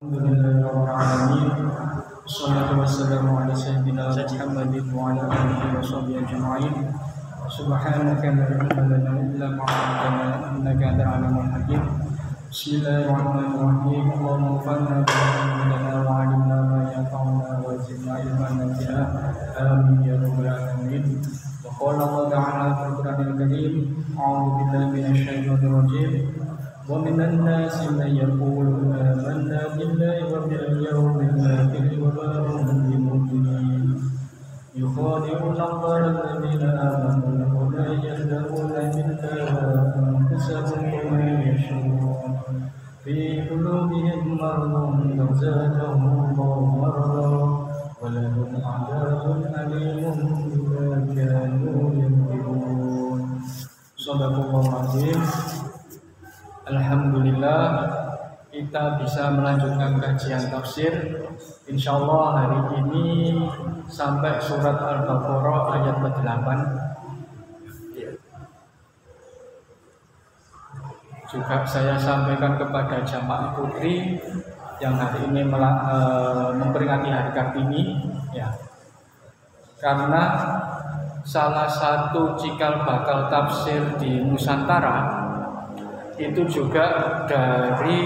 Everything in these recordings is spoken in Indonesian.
Alhamdulillah rabbil alamin. Wassalatu wassalamu ala sayyidina Muhammadin wa ala alihi wa sahbihi ajma'in. Subhanaka la ilma lana illa ma 'allamtana innaka antal alimul hakim. Bismillahirrahmanirrahim. Allahumma anfa'na bima 'allamtana wa 'allimna ma yanfa'una wa zidna ilman nafi'a. Amin ya rabbal alamin. Wa qala Allah ta'ala fil Qur'anil Karim, a'udzu billahi minasy syaithanir rajim. ومن الناس من يقول آمنا بالله وباليوم الآخر وما هم بمؤمنين يخادعون الله الذين آمنوا وما يخدعون إلا أنفسهم وما يشعرون في قلوبهم مرض فزادهم الله مرضا ولهم عذاب أليم بما كانوا يكذبون. صدق الله العظيم. Alhamdulillah kita bisa melanjutkan kajian tafsir. Insyaallah hari ini sampai surat Al-Baqarah ayat ke-8. Juga saya sampaikan kepada jamaah putri yang hari ini memperingati Hari Kartini, ya. Karena salah satu cikal bakal tafsir di Nusantara itu juga dari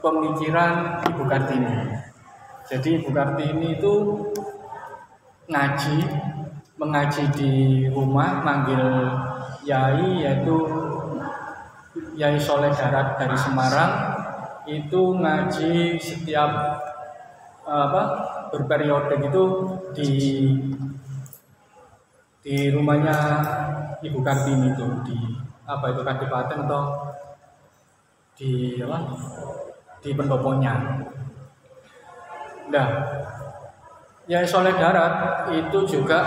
pemikiran Ibu Kartini. Jadi Ibu Kartini itu mengaji di rumah, manggil yai, yaitu Yai Soleh Darat dari Semarang. Itu ngaji setiap berperiode gitu di rumahnya Ibu Kartini itu di Kadipaten atau di pendoponya. Nah, Yai Soleh Darat itu juga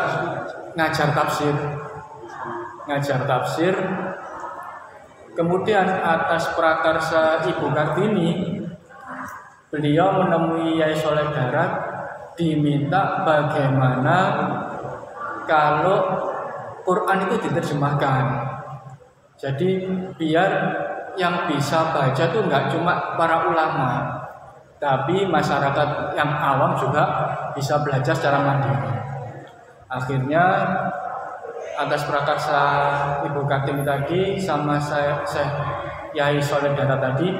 ngajar tafsir. Kemudian atas prakarsa Ibu Kartini, beliau menemui Yai Soleh Darat, diminta bagaimana kalau Quran itu diterjemahkan. Jadi biar yang bisa baca tuh nggak cuma para ulama, tapi masyarakat yang awam juga bisa belajar secara mandiri. Akhirnya atas prakarsa Ibu Kartini tadi sama saya Yai Soleh Darat tadi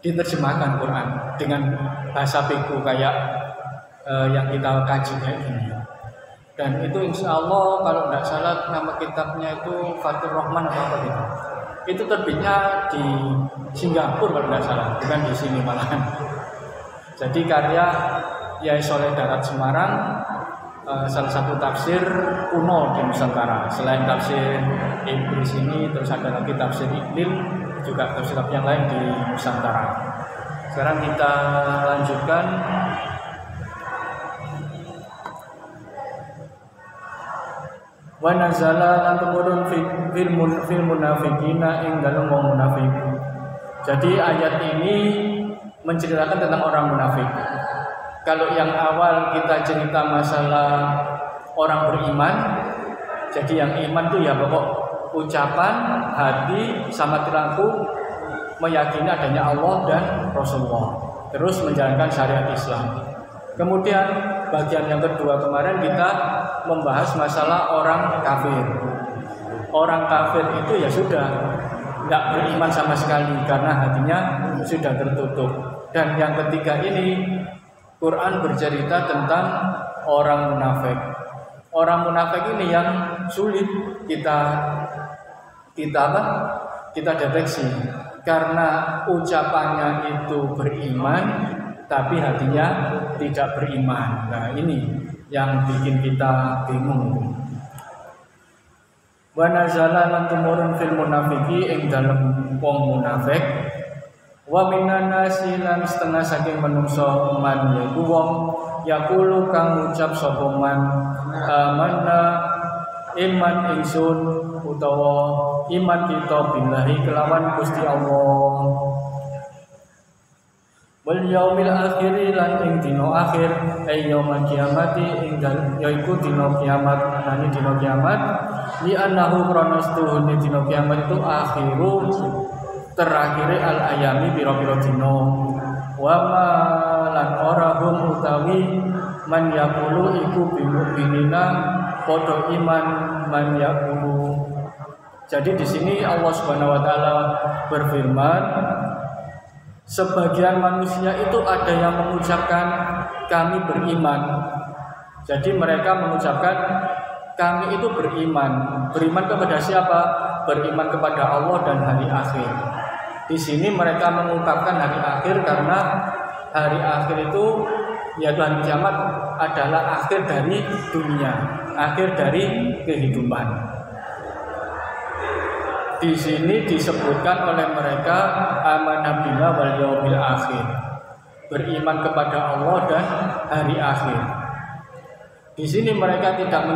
diterjemahkan Quran dengan bahasa beku kayak yang kita kaji kayak gini. Dan itu insya Allah kalau tidak salah nama kitabnya itu Fathur Rahman atau apa gitu. Itu terbitnya di Singapura kalau tidak salah, bukan di sini malahan. Jadi karya Yai Soleh Darat Semarang, salah satu tafsir kuno di Nusantara. Selain tafsir Iblis ini, terus ada lagi tafsir Iqlil, juga tafsir yang lain di Nusantara. Sekarang kita lanjutkan. Wa nazala lan tumurun fil munafiqina ing dalem wong munafik. Jadi ayat ini menceritakan tentang orang munafik. Kalau yang awal kita cerita masalah orang beriman, jadi yang iman itu ya pokok ucapan, hati sama perilaku meyakini adanya Allah dan Rasulullah, terus menjalankan syariat Islam. Kemudian bagian yang kedua kemarin kita membahas masalah orang kafir. Orang kafir itu ya sudah tidak beriman sama sekali karena hatinya sudah tertutup. Dan yang ketiga ini Quran bercerita tentang orang munafik. Orang munafik ini yang sulit kita deteksi karena ucapannya itu beriman tapi hatinya tidak beriman. Nah, ini yang bikin kita bingung. Wa nazala lan tumurun fil munafiqi ing dalem wong munafik. Wa minan nasi lan setengah saking manungsa man yaiku wong yaqulu kang ngucap sapa man amanna iman ingsun utawa iman kita billahi kelawan Gusti Allah. Wal yaumil akhir lan ing dina akhir yaumul kiamati ing yaiku dina kiamat. Nani dina kiamat li annahu kronos tuhun dina kiamat itu akhiru terakhire al ayami pira-pira dina wa ma lan ora hum utawi man yaqulu iku bimu'minina padha iman man yaqulu. Jadi di sini Allah Subhanahu wa taala berfirman, sebagian manusia itu ada yang mengucapkan kami beriman. Jadi mereka mengucapkan kami itu beriman. Beriman kepada siapa? Beriman kepada Allah dan hari akhir. Di sini mereka mengungkapkan hari akhir karena hari akhir itu yaitu hari kiamat adalah akhir dari dunia, akhir dari kehidupan. Di sini disebutkan oleh mereka amanah billah wal yaumil akhir, beriman kepada Allah dan hari akhir. Di sini mereka tidak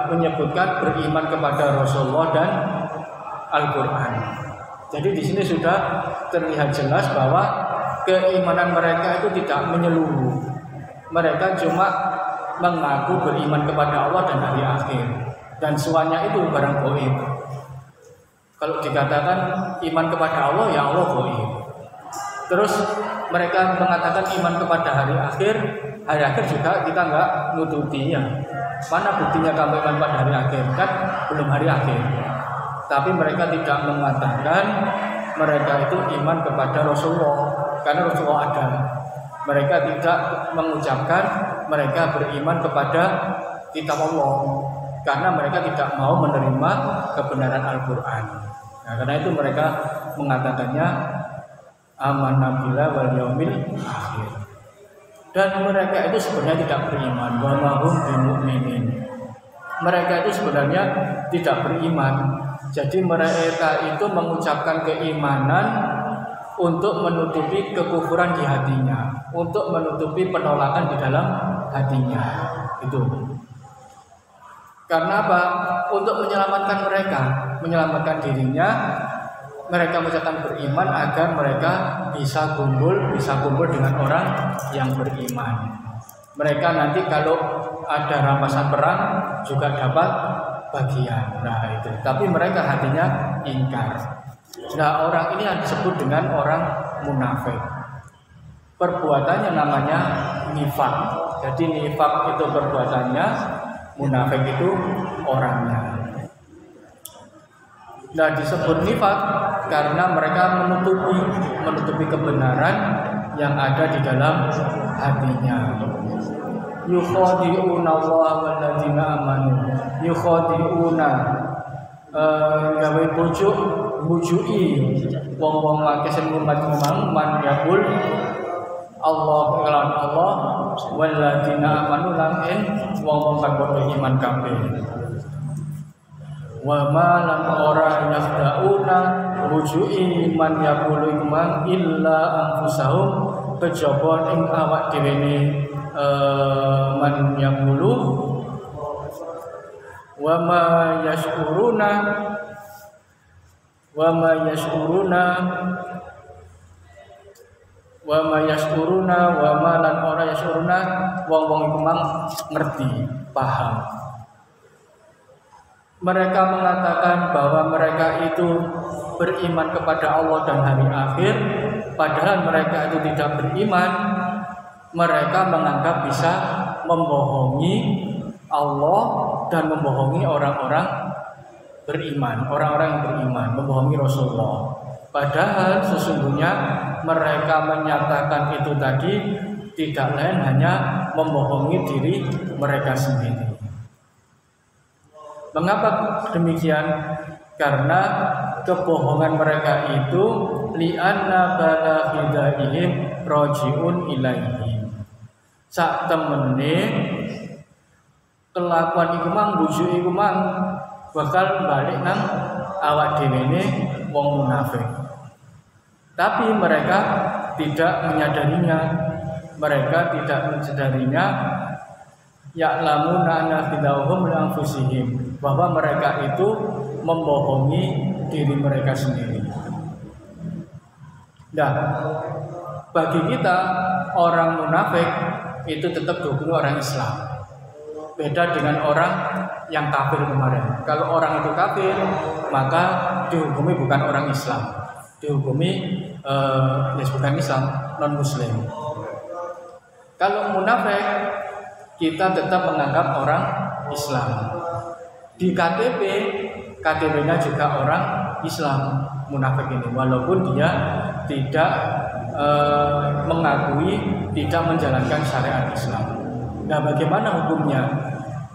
menyebutkan beriman kepada Rasulullah dan Al-Quran. Jadi di sini sudah terlihat jelas bahwa keimanan mereka itu tidak menyeluruh. Mereka cuma mengaku beriman kepada Allah dan hari akhir, dan semuanya itu barang gaib. Kalau dikatakan iman kepada Allah, ya Allah gaib. Terus mereka mengatakan iman kepada hari akhir juga kita nggak nututinya. Mana buktinya kamu iman pada hari akhir? Kan belum hari akhir. Tapi mereka tidak mengatakan mereka itu iman kepada Rasulullah, karena Rasulullah ada. Mereka tidak mengucapkan mereka beriman kepada kitab Allah, karena mereka tidak mau menerima kebenaran Al-Quran. Nah, karena itu mereka mengatakannya amanah billah wal yaumil akhir. Dan mereka itu sebenarnya tidak beriman. Wa ma hum bimu'minin. Mereka itu sebenarnya tidak beriman. Jadi mereka itu mengucapkan keimanan untuk menutupi kekufuran di hatinya, untuk menutupi penolakan di dalam hatinya. Itu. Karena apa? Untuk menyelamatkan mereka, menyelamatkan dirinya, mereka mengucapkan beriman agar mereka bisa kumpul dengan orang yang beriman. Mereka nanti kalau ada rampasan perang juga dapat bagian. Nah itu. Tapi mereka hatinya ingkar. Nah orang ini yang disebut dengan orang munafik. Perbuatannya namanya nifaq. Jadi nifaq itu perbuatannya, munafik itu orangnya. Nah disebut nifaq karena mereka menutupi kebenaran yang ada di dalam hatinya. Yukhadi'una Allah wal ladzina amanu. Yukhadi'una gawe bujuki wong-wong akeh sing ngumpat-ngumang man yaqul Allah kelan Allah wal ladzina amanu lan wong-wong kang padha iman kabeh. Wa ma lam ora yakhda'una wujuhi man yaqulu man illa anfusahum kejaba ing awak dhewe ne man yaqulu wa ma yashuruna wa ma lan ora yashuruna wong-wong iku mang ngerti paham. Mereka mengatakan bahwa mereka itu beriman kepada Allah dan hari akhir, padahal mereka itu tidak beriman. Mereka menganggap bisa membohongi Allah dan membohongi orang-orang beriman, orang-orang yang beriman, membohongi Rasulullah. Padahal sesungguhnya mereka menyatakan itu tadi tidak lain hanya membohongi diri mereka sendiri. Mengapa demikian? Karena kebohongan mereka itu li'anna balaghidahihim raji'un ilaihim. Sak temene kelakuan iku mang bujuk iku mang bakal balik nang awak dhewe wong munafik. Tapi mereka tidak menyadarinya. Mereka tidak menyadarinya. Ya'lamuna anna bidahum anfusihim, bahwa mereka itu membohongi diri mereka sendiri. Nah, bagi kita orang munafik itu tetap dukung orang Islam. Beda dengan orang yang kafir kemarin. Kalau orang itu kafir, maka dihukumi bukan orang Islam, dihukumi bukan Islam, non Muslim. Kalau munafik, kita tetap menganggap orang Islam. Di KTP, KTP-nya juga orang Islam, munafik ini, walaupun dia tidak mengakui, tidak menjalankan syariat Islam. Nah, bagaimana hukumnya?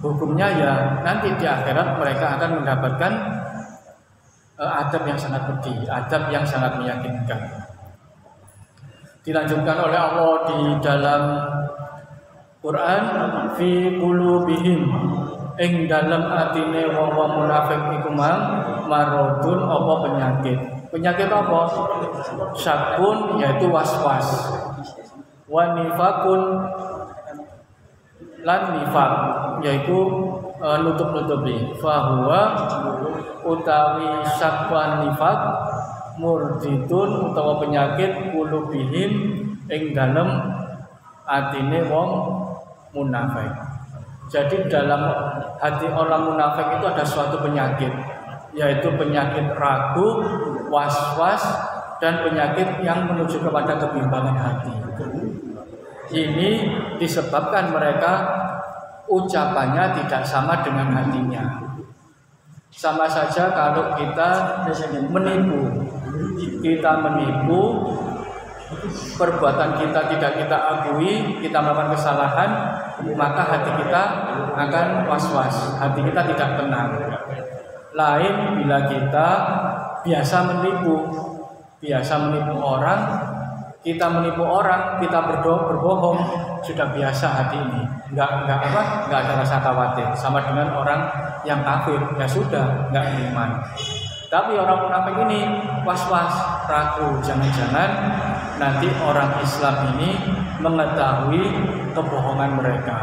Hukumnya ya nanti di akhirat mereka akan mendapatkan adab yang sangat pedih, adab yang sangat meyakinkan. Dilanjutkan oleh Allah di dalam Quran, fi qulubihim, ing dalam atine wong-wong munafik iku maradun apa penyakit. Penyakit apa? Syakun, yaitu was-was. Wa nifakun, lan nifak, yaitu nutup-nutupi. Fahuwa utawi syakwan nifak murditun utawa penyakit qulubihim ing dalem atine wong munafik. Jadi dalam hati orang munafik itu ada suatu penyakit, yaitu penyakit ragu, was-was, dan penyakit yang menuju kepada kebimbangan hati. Ini disebabkan mereka ucapannya tidak sama dengan hatinya. Sama saja kalau kita menipu, perbuatan kita tidak kita akui, kita melakukan kesalahan, maka hati kita akan was-was, hati kita tidak tenang. Lain bila kita biasa menipu orang, kita berbohong, sudah biasa hati ini, nggak ada rasa khawatir, sama dengan orang yang kafir, ya sudah nggak beriman. Tapi orang munafik ini was-was, ragu, jangan-jangan nanti orang Islam ini mengetahui kebohongan mereka.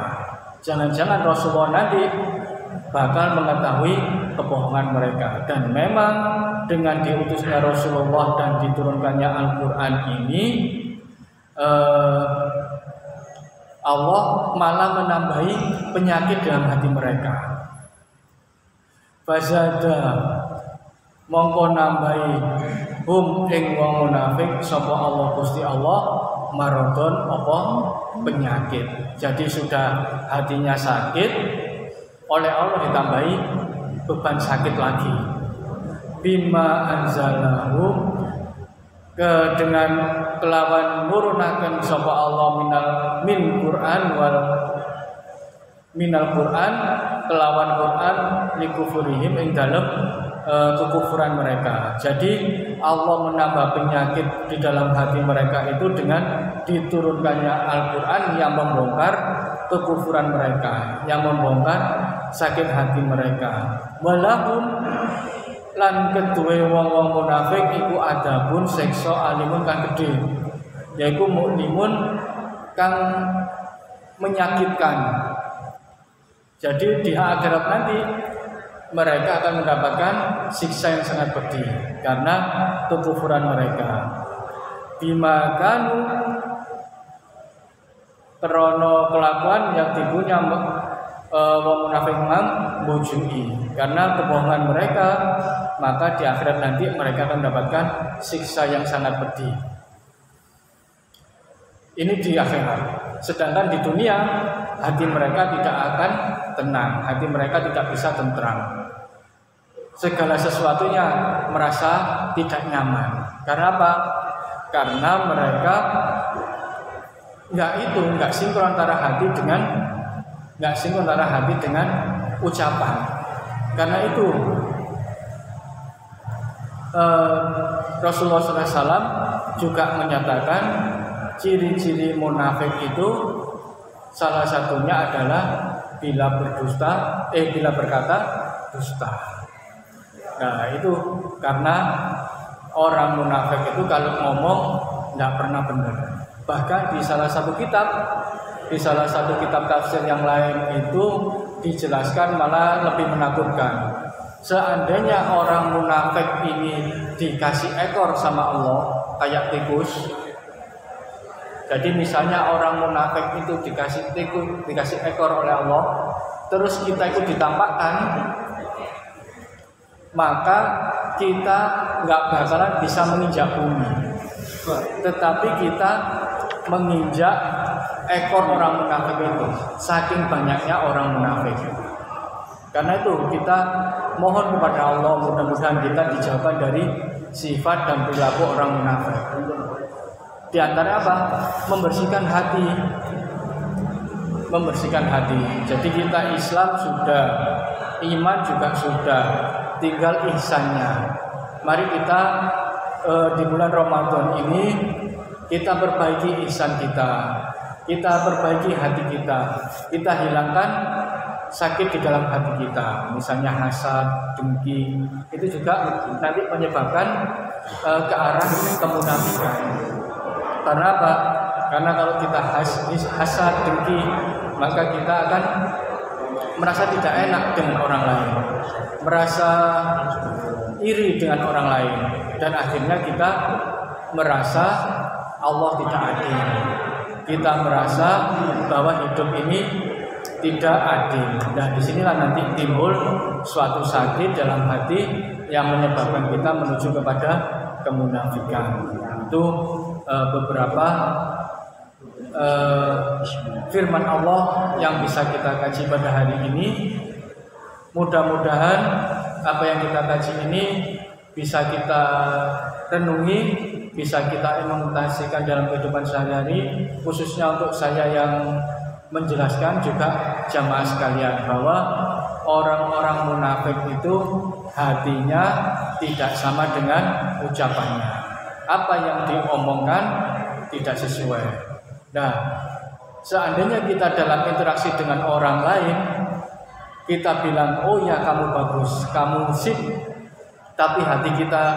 Jangan-jangan Rasulullah nanti bakal mengetahui kebohongan mereka. Dan memang dengan diutusnya Rasulullah dan diturunkannya Al-Quran ini, Allah malah menambahi penyakit dalam hati mereka. Fazada mongko nambahi hum ing wong munafik sapa Allah Gusti Allah maradon apa penyakit. Jadi sudah hatinya sakit, oleh Allah ditambahi beban sakit lagi. Bima anzalahu, dengan kelawan nurunaken sapa Allah minal Quran kelawan Quran likufurihim ing dalem kekufuran mereka. Jadi Allah menambah penyakit di dalam hati mereka itu dengan diturunkannya Al-Quran yang membongkar kekufuran mereka, yang membongkar sakit hati mereka. Walahum lan kedue wong-wong munafik iku adabun siksa alimun kang gedhe, yaiku muklimun kang menyakitkan. Jadi di akhirat nanti mereka akan mendapatkan siksa yang sangat pedih karena kekufuran mereka. Bima kanu krono kelakuan yang dipunya wong munafik bujui, karena kebohongan mereka, maka di akhirat nanti mereka akan mendapatkan siksa yang sangat pedih. Ini di akhirat. Sedangkan di dunia hati mereka tidak akan tenang, hati mereka tidak bisa tentram. Segala sesuatunya merasa tidak nyaman. Karena apa? Karena mereka nggak sinkron antara hati dengan ucapan. Karena itu Rasulullah SAW juga menyatakan ciri-ciri munafik itu salah satunya adalah bila berkata dusta. Nah itu karena orang munafik itu kalau ngomong nggak pernah benar. Bahkan di salah satu kitab tafsir yang lain itu dijelaskan malah lebih menakutkan. Seandainya orang munafik ini dikasih ekor sama Allah kayak tikus. Jadi misalnya orang munafik itu dikasih ekor oleh Allah, terus kita itu ditampakkan, maka kita nggak bakalan bisa menginjak bumi, tetapi kita menginjak ekor orang munafik itu, saking banyaknya orang munafik. Karena itu kita mohon kepada Allah, mudah-mudahan kita dijauhkan dari sifat dan perilaku orang munafik. Di antara apa? Membersihkan hati. Membersihkan hati. Jadi kita Islam sudah, iman juga sudah, tinggal ihsannya. Mari kita di bulan Ramadan ini kita perbaiki ihsan kita. Kita perbaiki hati kita. Kita hilangkan sakit di dalam hati kita, misalnya hasad, dengki, itu juga nanti menyebabkan ke arah kemunafikan. Karena apa? Karena kalau kita hasad, dengki, maka kita akan merasa tidak enak dengan orang lain, merasa iri dengan orang lain, dan akhirnya kita merasa Allah tidak adil. Kita merasa bahwa hidup ini tidak adil. Nah, disinilah nanti timbul suatu sakit dalam hati yang menyebabkan kita menuju kepada kemunafikan. Itu beberapa firman Allah yang bisa kita kaji pada hari ini. Mudah-mudahan apa yang kita kaji ini bisa kita renungi, bisa kita implementasikan dalam kehidupan sehari-hari, khususnya untuk saya yang menjelaskan juga jamaah sekalian bahwa orang-orang munafik itu hatinya tidak sama dengan ucapannya. Apa yang diomongkan tidak sesuai. Nah, seandainya kita dalam interaksi dengan orang lain, kita bilang, oh ya kamu bagus, kamu sip, tapi hati kita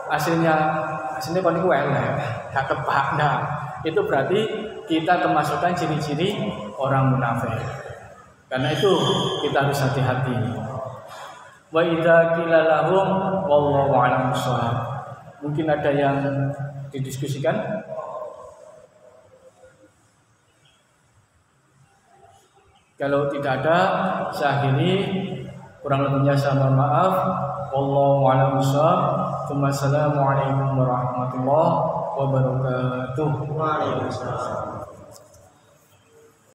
aslinya kon iku elek, gak kepak. Nah, itu berarti kita kemasukan ciri-ciri orang munafik. Karena itu kita harus hati-hati. Wa idza qila lahum wallahu a'lam bissawab. Mungkin ada yang didiskusikan? Kalau tidak ada, saya akhiri. Kurang lebihnya saya mohon maaf. Wallahu a'lam bissawab. Assalamualaikum warahmatullahi wabarakatuh. Waalaikumsalam.